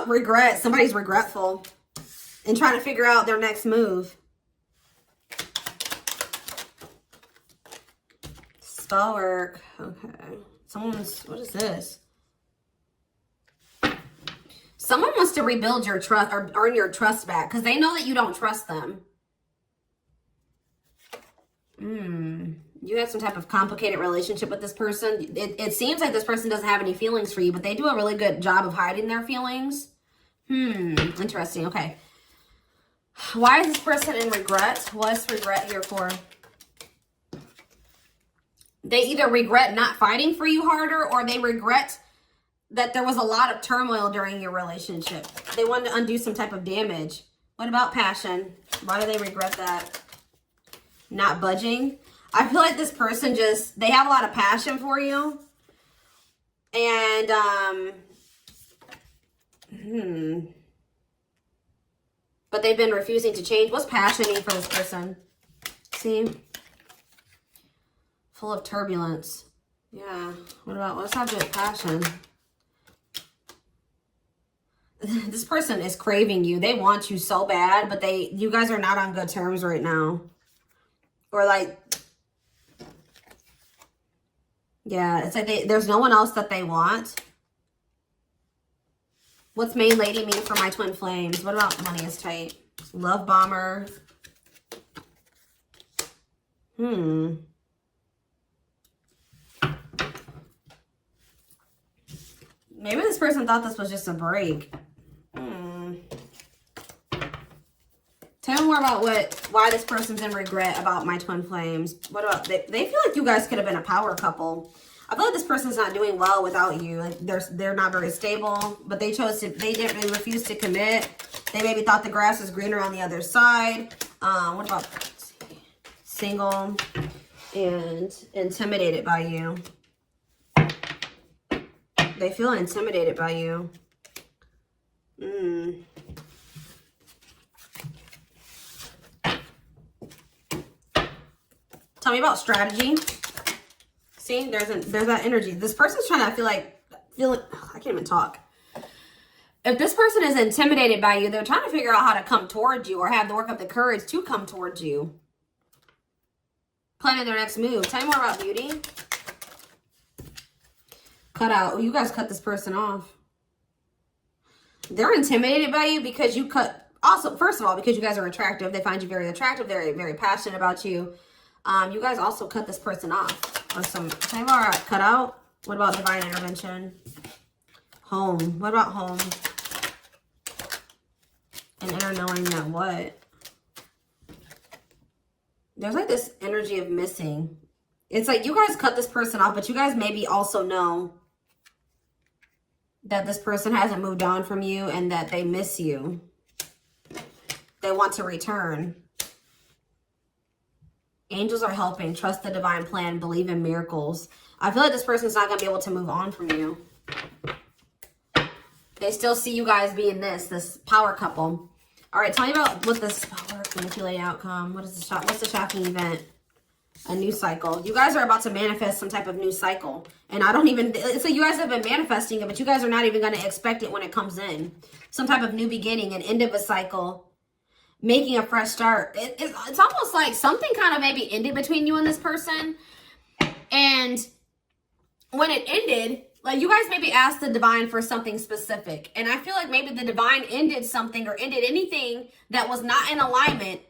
Regret. Somebody's regretful and trying to figure out their next move. Spell work. Okay. Someone's, what is this? Someone wants to rebuild your trust or earn your trust back because they know that you don't trust them. You had some type of complicated relationship with this person. It seems like this person doesn't have any feelings for you, but they do a really good job of hiding their feelings. Interesting. Okay. Why is this person in regret? What's regret here for? They either regret not fighting for you harder, or they regret that there was a lot of turmoil during your relationship. They wanted to undo some type of damage. What about passion? Why do they regret that? Not budging. I feel like this person just, they have a lot of passion for you. And, but they've been refusing to change. What's passion mean for this person? See? Full of turbulence. Yeah. What's happening with passion? This person is craving you. They want you so bad, but you guys are not on good terms right now. Or like, yeah, it's like there's no one else that they want. What's main lady mean for my twin flames? What about money is tight? Love bomber. Maybe this person thought this was just a break. Tell me more about why this person's in regret about my twin flames. What about, they feel like you guys could have been a power couple. I feel like this person's not doing well without you. Like they're not very stable, but they didn't really refuse to commit. They maybe thought the grass was greener on the other side. What about single and intimidated by you? They feel intimidated by you. Tell me about strategy. See, there's that energy. This person's trying to I can't even talk. If this person is intimidated by you, they're trying to figure out how to come towards you or have to work up the courage to come towards you. Planning their next move. Tell me more about beauty. Cut out. Oh, you guys cut this person off. They're intimidated by you because you cut. Also, first of all, because you guys are attractive. They find you very attractive. They're very passionate about you. You guys also cut this person off. Or some time cut out. What about divine intervention? Home. What about home? And inner knowing that what? There's like this energy of missing. It's like you guys cut this person off, but you guys maybe also know that this person hasn't moved on from you and that they miss you. They want to return. Angels are helping. Trust the divine plan. Believe in miracles. I feel like this person's not going to be able to move on from you. They still see you guys being this power couple. All right, tell me about what this power manipulate outcome. What's the shocking event? A new cycle. You guys are about to manifest some type of new cycle. And so you guys have been manifesting it, but you guys are not even going to expect it when it comes in. Some type of new beginning, an end of a cycle. Making a fresh start. It's almost like something kind of maybe ended between you and this person. And when it ended, like you guys maybe asked the divine for something specific. And I feel like maybe the divine ended something or ended anything that was not in alignment.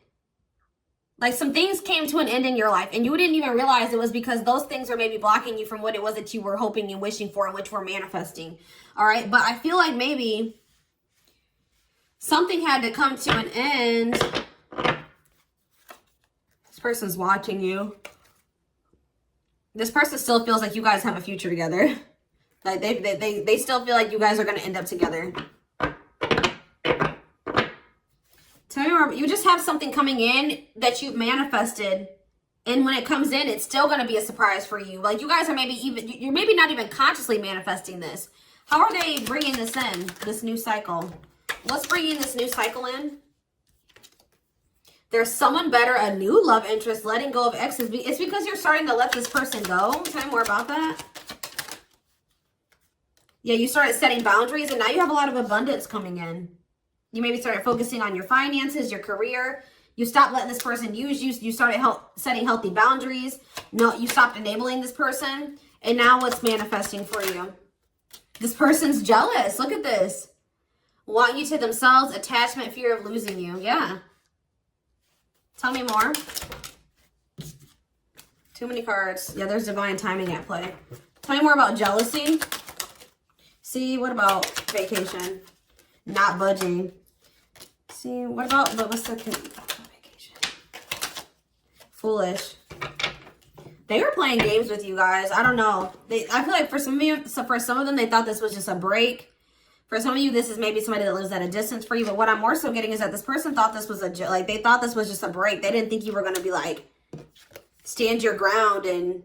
Like some things came to an end in your life and you didn't even realize it was because those things are maybe blocking you from what it was that you were hoping and wishing for and which were manifesting. All right. But I feel like maybe something had to come to an end. This person's watching you. This person still feels like you guys have a future together. Like they still feel like you guys are going to end up together. Tell me more. You just have something coming in that you've manifested. And when it comes in, it's still going to be a surprise for you. Like you guys are you're maybe not even consciously manifesting this. How are they bringing this in, this new cycle? What's bringing this new cycle in? There's someone better, a new love interest, letting go of exes. It's because you're starting to let this person go. Tell me more about that. Yeah, you started setting boundaries, and now you have a lot of abundance coming in. You maybe started focusing on your finances, your career. You stopped letting this person use you. You started setting healthy boundaries. No, you stopped enabling this person. And now what's manifesting for you? This person's jealous. Look at this. Want you to themselves, attachment, fear of losing you. Yeah. Tell me more. Too many cards. Yeah, there's divine timing at play. Tell me more about jealousy. See, what about vacation? Not budging. See, what about, what's the vacation? Foolish. They were playing games with you guys. I don't know. I feel like for some of you, for some of them, they thought this was just a break. For some of you, this is maybe somebody that lives at a distance for you. But what I'm more so getting is that this person thought this was they thought this was just a break. They didn't think you were going to be like, stand your ground and,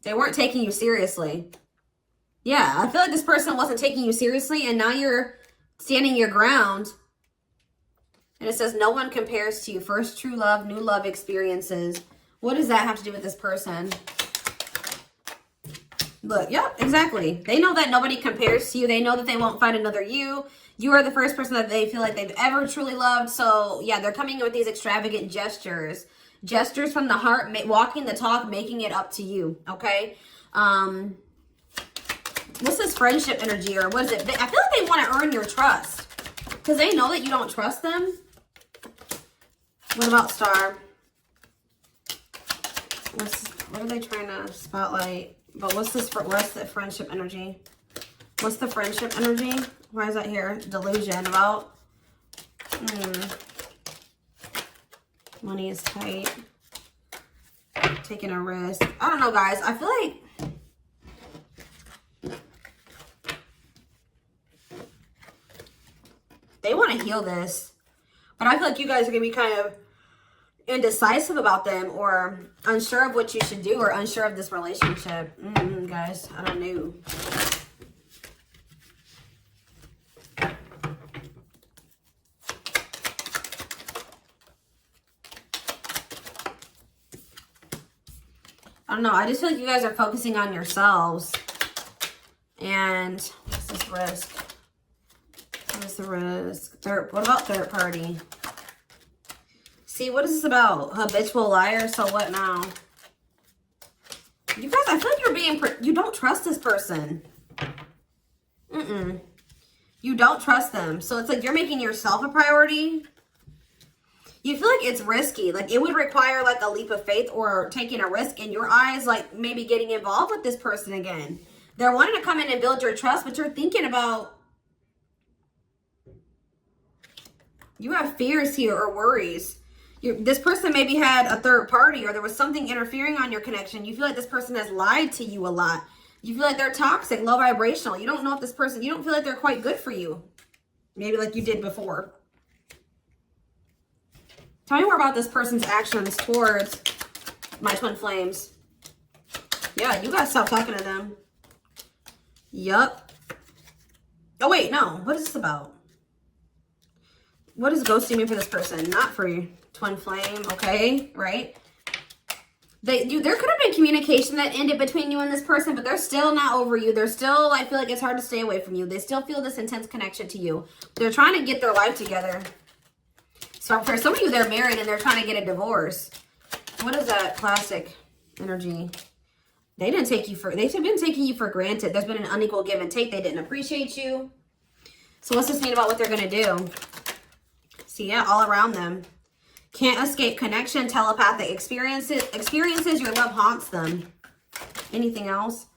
they weren't taking you seriously. Yeah, I feel like this person wasn't taking you seriously, and now you're standing your ground. And it says, no one compares to you. First true love, new love experiences. What does that have to do with this person? Look, yep, exactly. They know that nobody compares to you. They know that they won't find another you. You are the first person that they feel like they've ever truly loved. So, yeah, they're coming in with these extravagant gestures. Gestures from the heart, walking the talk, making it up to you, okay? What's this friendship energy, or what is it? I feel like they want to earn your trust because they know that you don't trust them. What about star? What are they trying to spotlight? But what's the friendship energy? What's the friendship energy? Why is that here? Delusion about money is tight. Taking a risk. I don't know, guys. I feel like they want to heal this. But I feel like you guys are going to be kind of indecisive about them, or unsure of what you should do, or unsure of this relationship. Guys, I don't know. I don't know. I just feel like you guys are focusing on yourselves. And what's this risk? What is the risk? What about third party? See, what is this about? Habitual liar, so what now? You guys, I feel like you're being, you don't trust this person. You don't trust them. So it's like you're making yourself a priority. You feel like it's risky. Like it would require like a leap of faith or taking a risk in your eyes, like maybe getting involved with this person again. They're wanting to come in and build your trust, but you're thinking about, you have fears here or worries. This person maybe had a third party, or there was something interfering on your connection. You feel like this person has lied to you a lot. You feel like they're toxic, low vibrational. You don't know if this person, you don't feel like they're quite good for you. Maybe like you did before. Tell me more about this person's actions towards my twin flames. Yeah, you guys stop talking to them. Yup. Oh, wait, no. What is this about? What does ghosting mean for this person? Not for you. Twin flame, okay, right? There could have been communication that ended between you and this person, but they're still not over you. They're still, I feel like it's hard to stay away from you. They still feel this intense connection to you. They're trying to get their life together. So for some of you, they're married and they're trying to get a divorce. What is that classic energy? They've been taking you for granted. There's been an unequal give and take. They didn't appreciate you. So what's this mean about what they're going to do? See, yeah, all around them. Can't escape connection, telepathic experiences. Your love haunts them. Anything else?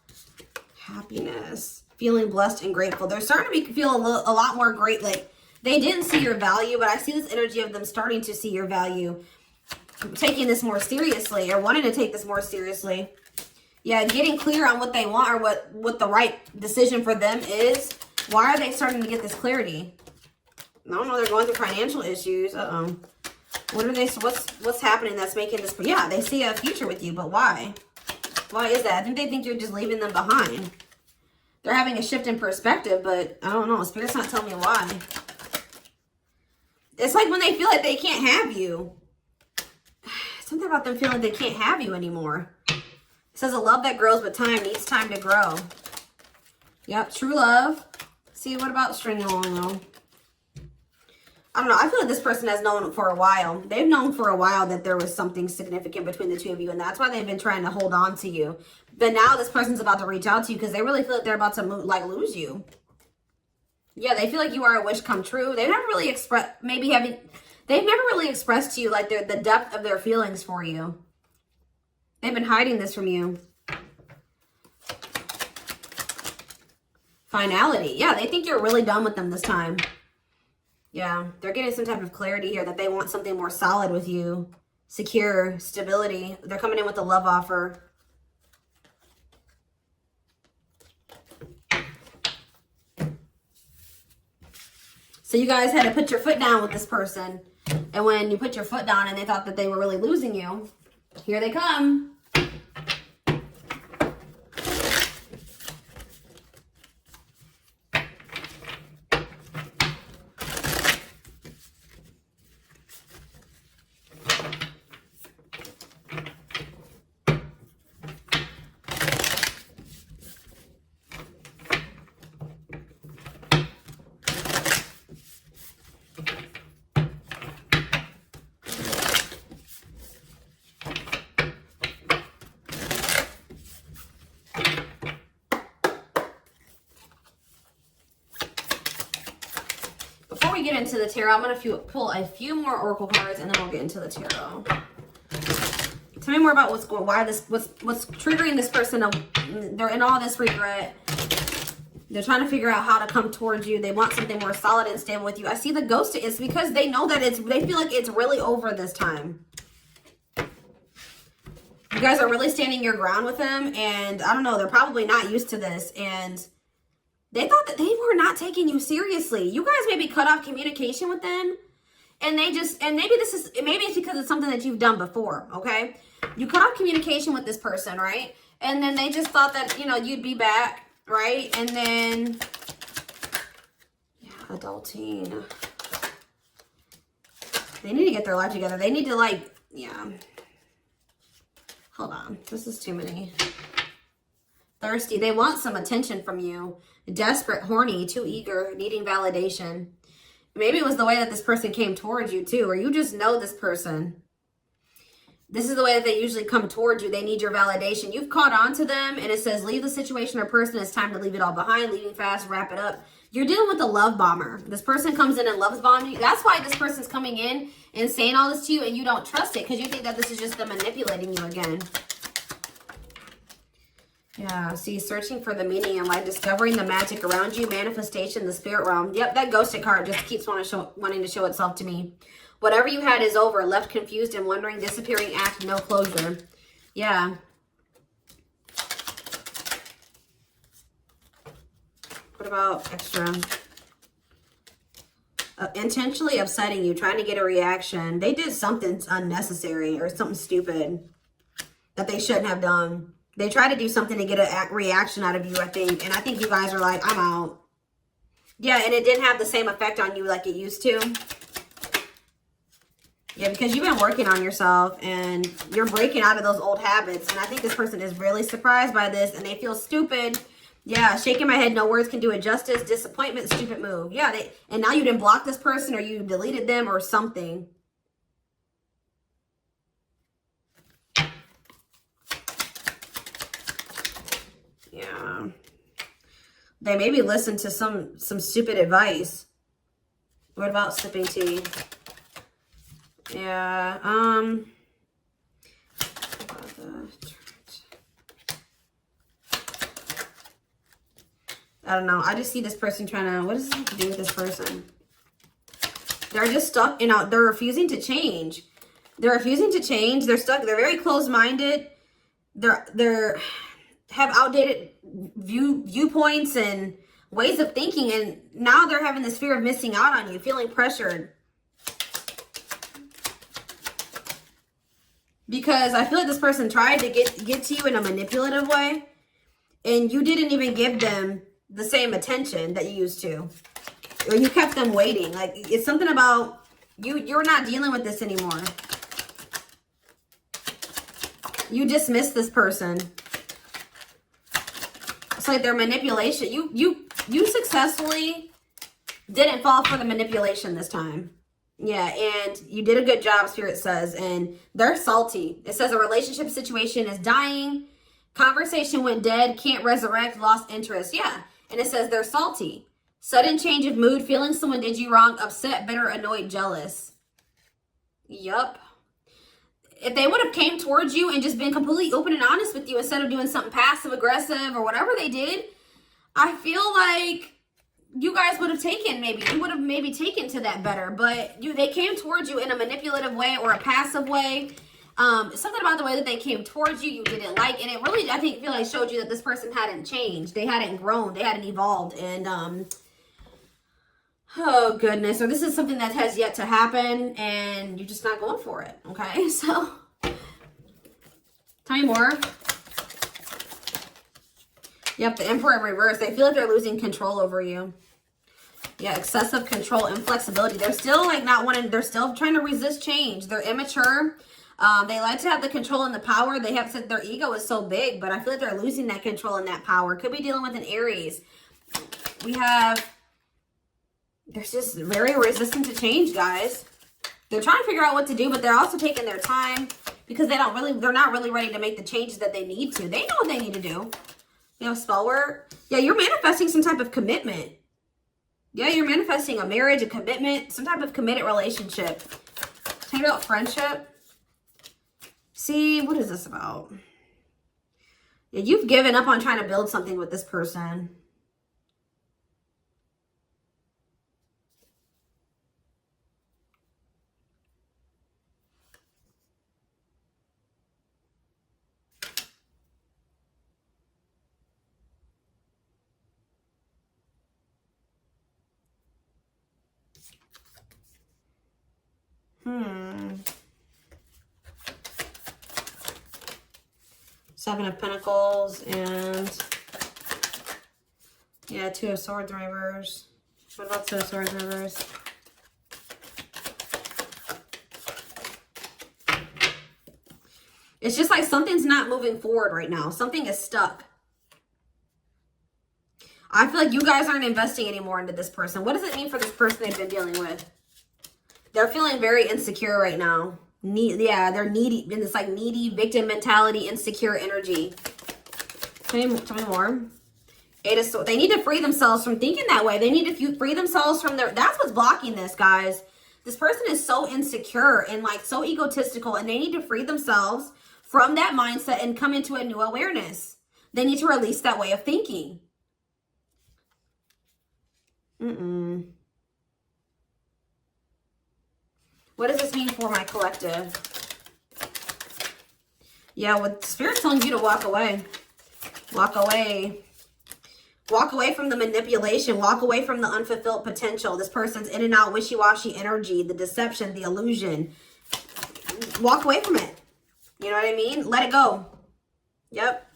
Happiness. Feeling blessed and grateful. They're starting to feel a lot more great. Like, they didn't see your value, but I see this energy of them starting to see your value. Taking this more seriously, or wanting to take this more seriously. Yeah, getting clear on what they want, or what the right decision for them is. Why are they starting to get this clarity? I don't know, they're going through financial issues. What are they, what's happening that's making this, yeah, they see a future with you, but why? Why is that? I think they think you're just leaving them behind. They're having a shift in perspective, but I don't know, Spirit's not telling me why. It's like when they feel like they can't have you. Something about them feeling they can't have you anymore. It says a love that grows with time needs time to grow. Yep, true love. See, what about string along though? I don't know. I feel like this person has known for a while. They've known for a while that there was something significant between the two of you. And that's why they've been trying to hold on to you. But now this person's about to reach out to you because they really feel like they're about to lose you. Yeah, they feel like you are a wish come true. They've never really expressed, they've never really expressed to you like the depth of their feelings for you. They've been hiding this from you. Finality. Yeah, they think you're really done with them this time. Yeah, they're getting some type of clarity here that they want something more solid with you. Secure, stability. They're coming in with a love offer. So you guys had to put your foot down with this person. And when you put your foot down and they thought that they were really losing you, here they come. Before we get into the tarot, I'm going to pull a few more oracle cards and then we'll get into the tarot. Tell me more about what's triggering this person. They're in all this regret. They're trying to figure out how to come towards you. They want something more solid and stable with you. I see the ghost. It's because they know that they feel like it's really over this time. You guys are really standing your ground with them, and I don't know, they're probably not used to this, and they thought that they were not taking you seriously. You guys maybe cut off communication with them, and maybe it's because it's something that you've done before, okay? You cut off communication with this person, right? And then they just thought that, you know, you'd be back, right? And then, yeah, adulting. They need to get their life together. They need to, yeah. Hold on. This is too many. Thirsty. They want some attention from you. Desperate, horny, too eager, needing validation. Maybe it was the way that this person came towards you too, or you just know this person. This is the way that they usually come towards you. They need your validation. You've caught on to them, and it says, leave the situation or person. It's time to leave it all behind. Leaving fast, wrap it up. You're dealing with a love bomber. This person comes in and loves bombing you. That's why this person's coming in and saying all this to you, and you don't trust it because you think that this is just them manipulating you again. Yeah, see, searching for the meaning in life, discovering the magic around you, manifestation, the spirit realm. Yep, that ghosted card just keeps wanting to show itself to me. Whatever you had is over, left confused and wondering, disappearing act, no closure. Yeah. What about extra? Intentionally upsetting you, trying to get a reaction. They did something unnecessary or something stupid that they shouldn't have done. They try to do something to get a reaction out of you, I think. And I think you guys are like, I'm out. Yeah, and it didn't have the same effect on you like it used to. Yeah, because you've been working on yourself and you're breaking out of those old habits. And I think this person is really surprised by this and they feel stupid. Yeah, shaking my head, no words can do it justice. Disappointment, stupid move. Yeah, and now you didn't block this person or you deleted them or something. Yeah. They maybe listened to some stupid advice. What about sipping tea? Yeah, I don't know. I just see this person trying to, what does this have to do with this person? They're just stuck, they're refusing to change. They're refusing to change. They're stuck. They're very closed-minded. They're have outdated viewpoints and ways of thinking. And now they're having this fear of missing out on you, feeling pressured. Because I feel like this person tried to get to you in a manipulative way. And you didn't even give them the same attention that you used to. Or you kept them waiting. Like, it's something about you're not dealing with this anymore. You dismiss this person. It's like their manipulation. You successfully didn't fall for the manipulation this time. Yeah, and you did a good job, Spirit says, and they're salty. It says a relationship situation is dying. Conversation went dead, can't resurrect, lost interest. Yeah, and it says they're salty. Sudden change of mood, feeling someone did you wrong, upset, bitter, annoyed, jealous. Yup. If they would have came towards you and just been completely open and honest with you instead of doing something passive aggressive or whatever they did, I feel like you guys would have taken, you would have maybe taken to that better. But they came towards you in a manipulative way or a passive way. Something about the way that they came towards you didn't like, and it really, I feel like showed you that this person hadn't changed. They hadn't grown. They hadn't evolved. And oh goodness, or this is something that has yet to happen, and you're just not going for it. Okay, so tell me more. Yep, the Emperor in reverse. They feel like they're losing control over you. Yeah, excessive control, inflexibility. They're still like not wanting, they're still trying to resist change. They're immature. They like to have the control and the power. They have said their ego is so big, but I feel like they're losing that control and that power. Could be dealing with an Aries. We have, they're just very resistant to change, guys. They're trying to figure out what to do, but they're also taking their time because they're not really ready to make the changes that they need to. They know what they need to do. You know, spell work. Yeah, you're manifesting some type of commitment. Yeah, you're manifesting a marriage, a commitment, some type of committed relationship. Tell me about friendship. See, what is this about? Yeah, you've given up on trying to build something with this person. Seven of Pentacles and yeah, Two of Swords in reverse. What about Two of Swords in reverse? It's just like something's not moving forward right now. Something is stuck. I feel like you guys aren't investing anymore into this person. What does it mean for this person they've been dealing with? They're feeling very insecure right now. Yeah, they're needy, in this like needy victim mentality, insecure energy. Tell me more. Eight of Swords. They need to free themselves from thinking that way. They need to free themselves from their, that's what's blocking this, guys. This person is so insecure and like so egotistical, and they need to free themselves from that mindset and come into a new awareness. They need to release that way of thinking. What does this mean for my collective? Yeah, what Spirit's telling you to walk away. Walk away. Walk away from the manipulation. Walk away from the unfulfilled potential. This person's in and out wishy-washy energy, the deception, the illusion. Walk away from it. You know what I mean? Let it go. Yep.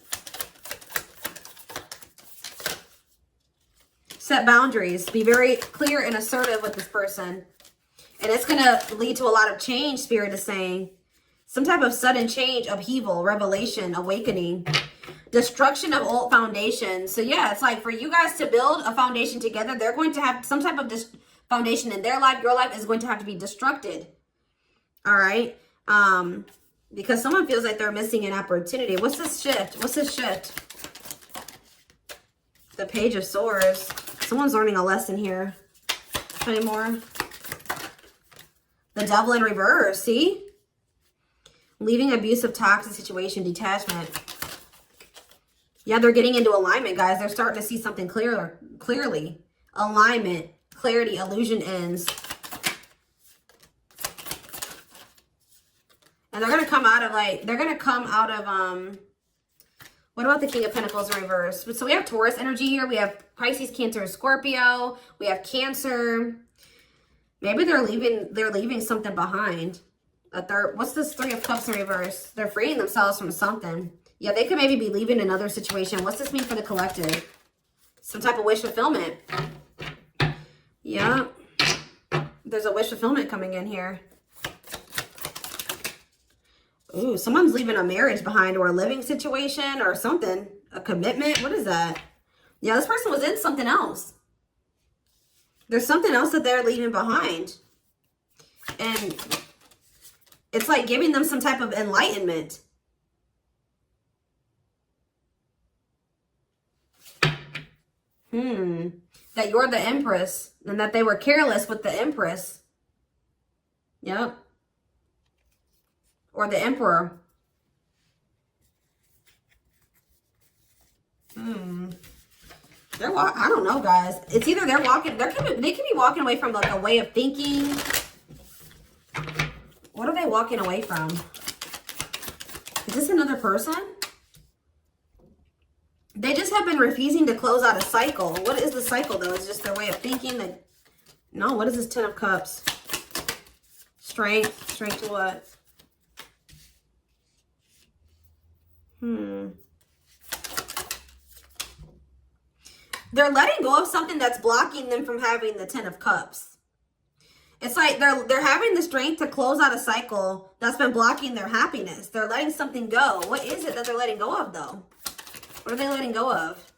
Set boundaries. Be very clear and assertive with this person. And it's going to lead to a lot of change, Spirit is saying. Some type of sudden change, upheaval, revelation, awakening. Destruction of old foundations. So yeah, it's like for you guys to build a foundation together, they're going to have some type of foundation in their life. Your life is going to have to be destructed. All right. Because someone feels like they're missing an opportunity. What's this shift? What's this shift? The Page of Swords. Someone's learning a lesson here. Any more? The Devil in reverse. See? Leaving abusive, toxic situation, detachment. Yeah, they're getting into alignment, guys. They're starting to see something clearly. Alignment, clarity, illusion ends. And they're going to come out of what about the King of Pentacles in reverse? So we have Taurus energy here. We have Pisces, Cancer, Scorpio. We have Cancer. Maybe they're leaving something behind. What's this Three of Cups in reverse? They're freeing themselves from something. Yeah, they could maybe be leaving another situation. What's this mean for the collective? Some type of wish fulfillment. Yeah. There's a wish fulfillment coming in here. Ooh, someone's leaving a marriage behind or a living situation or something. A commitment. What is that? Yeah, this person was in something else. There's something else that they're leaving behind. And it's like giving them some type of enlightenment. That you're the Empress and that they were careless with the Empress. Yep. Or the Emperor. I don't know, guys. It's either they're walking, they could be walking away from like a way of thinking. What are they walking away from? Is this another person? They just have been refusing to close out a cycle. What is the cycle, though? It's just their way of thinking. That, no, what is this 10 of Cups? Strength. Strength to what? They're letting go of something that's blocking them from having the 10 of Cups. It's like they're having the strength to close out a cycle that's been blocking their happiness. They're letting something go. What is it that they're letting go of, though? What are they letting go of?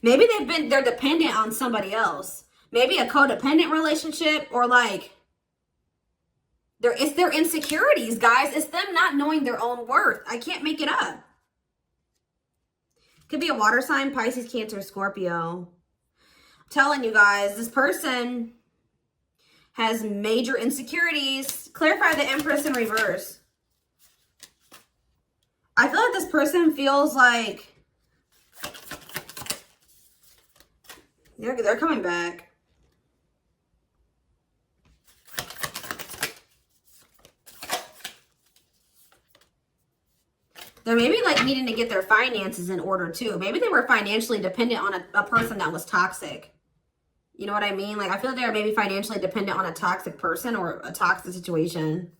Maybe they're dependent on somebody else. Maybe a codependent relationship, or like it's their insecurities, guys. It's them not knowing their own worth. I can't make it up. Could be a water sign, Pisces, Cancer, Scorpio. I'm telling you guys, this person has major insecurities. Clarify the Empress in reverse. I feel like this person feels like they're coming back. They're maybe like needing to get their finances in order too. Maybe they were financially dependent on a person that was toxic. You know what I mean? Like I feel like they're maybe financially dependent on a toxic person or a toxic situation.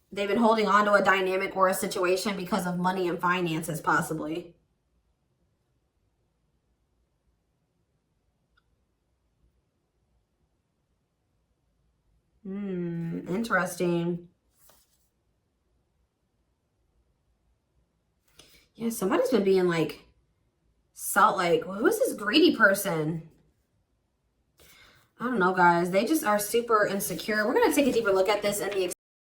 They've been holding on to a dynamic or a situation because of money and finances, possibly. Interesting. Yeah, somebody's been being like, who is this greedy person? I don't know, guys. They just are super insecure. We're going to take a deeper look at this in the